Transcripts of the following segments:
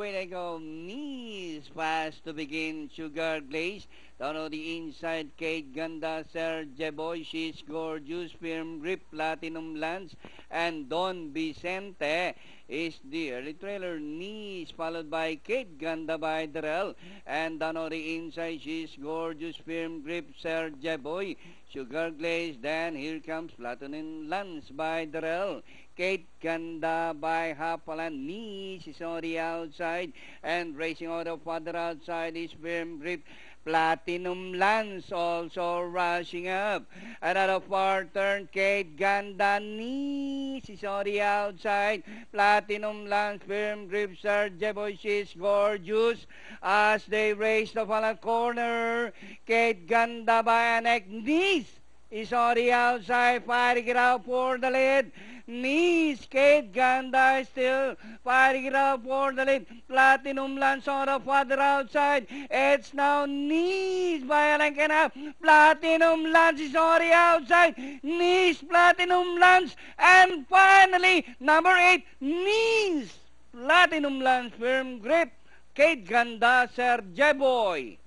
away they go. Knees fast to begin. Sugar Glaze. Down on the inside, Kate Ganda, Serge Boy, she's gorgeous, firm grip, Platinum Lance, and Don Vicente is the early trailer. Knees followed by Kate Ganda by Darrell, and down on the inside, she's gorgeous, firm grip, Serge Boy, Sugar Glaze, then here comes Platinum Lance by Darrell. Kate Ganda by Hapalan. Knees is on the outside, and racing out of other outside is firm grip, Platinum Lance also rushing up. Another far turn, Kate Ganda. Knees is on the outside. Platinum Lance, firm grip, Serge Boy, she's gorgeous. As they race the final corner, Kate Ganda by a neck. Knees is on the outside, fighting it out for the lead. Knees, Kate Ganda is still fighting it out for the lead. Platinum Lance on the further outside. It's now Knees by a length and a half. Platinum Lance is on the outside. Knees, Platinum Lance, and finally, number 8, Knees. Platinum Lance, firm grip. Kate Ganda, Serge Boy.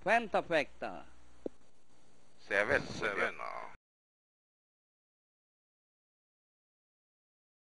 Pentafecta. 7.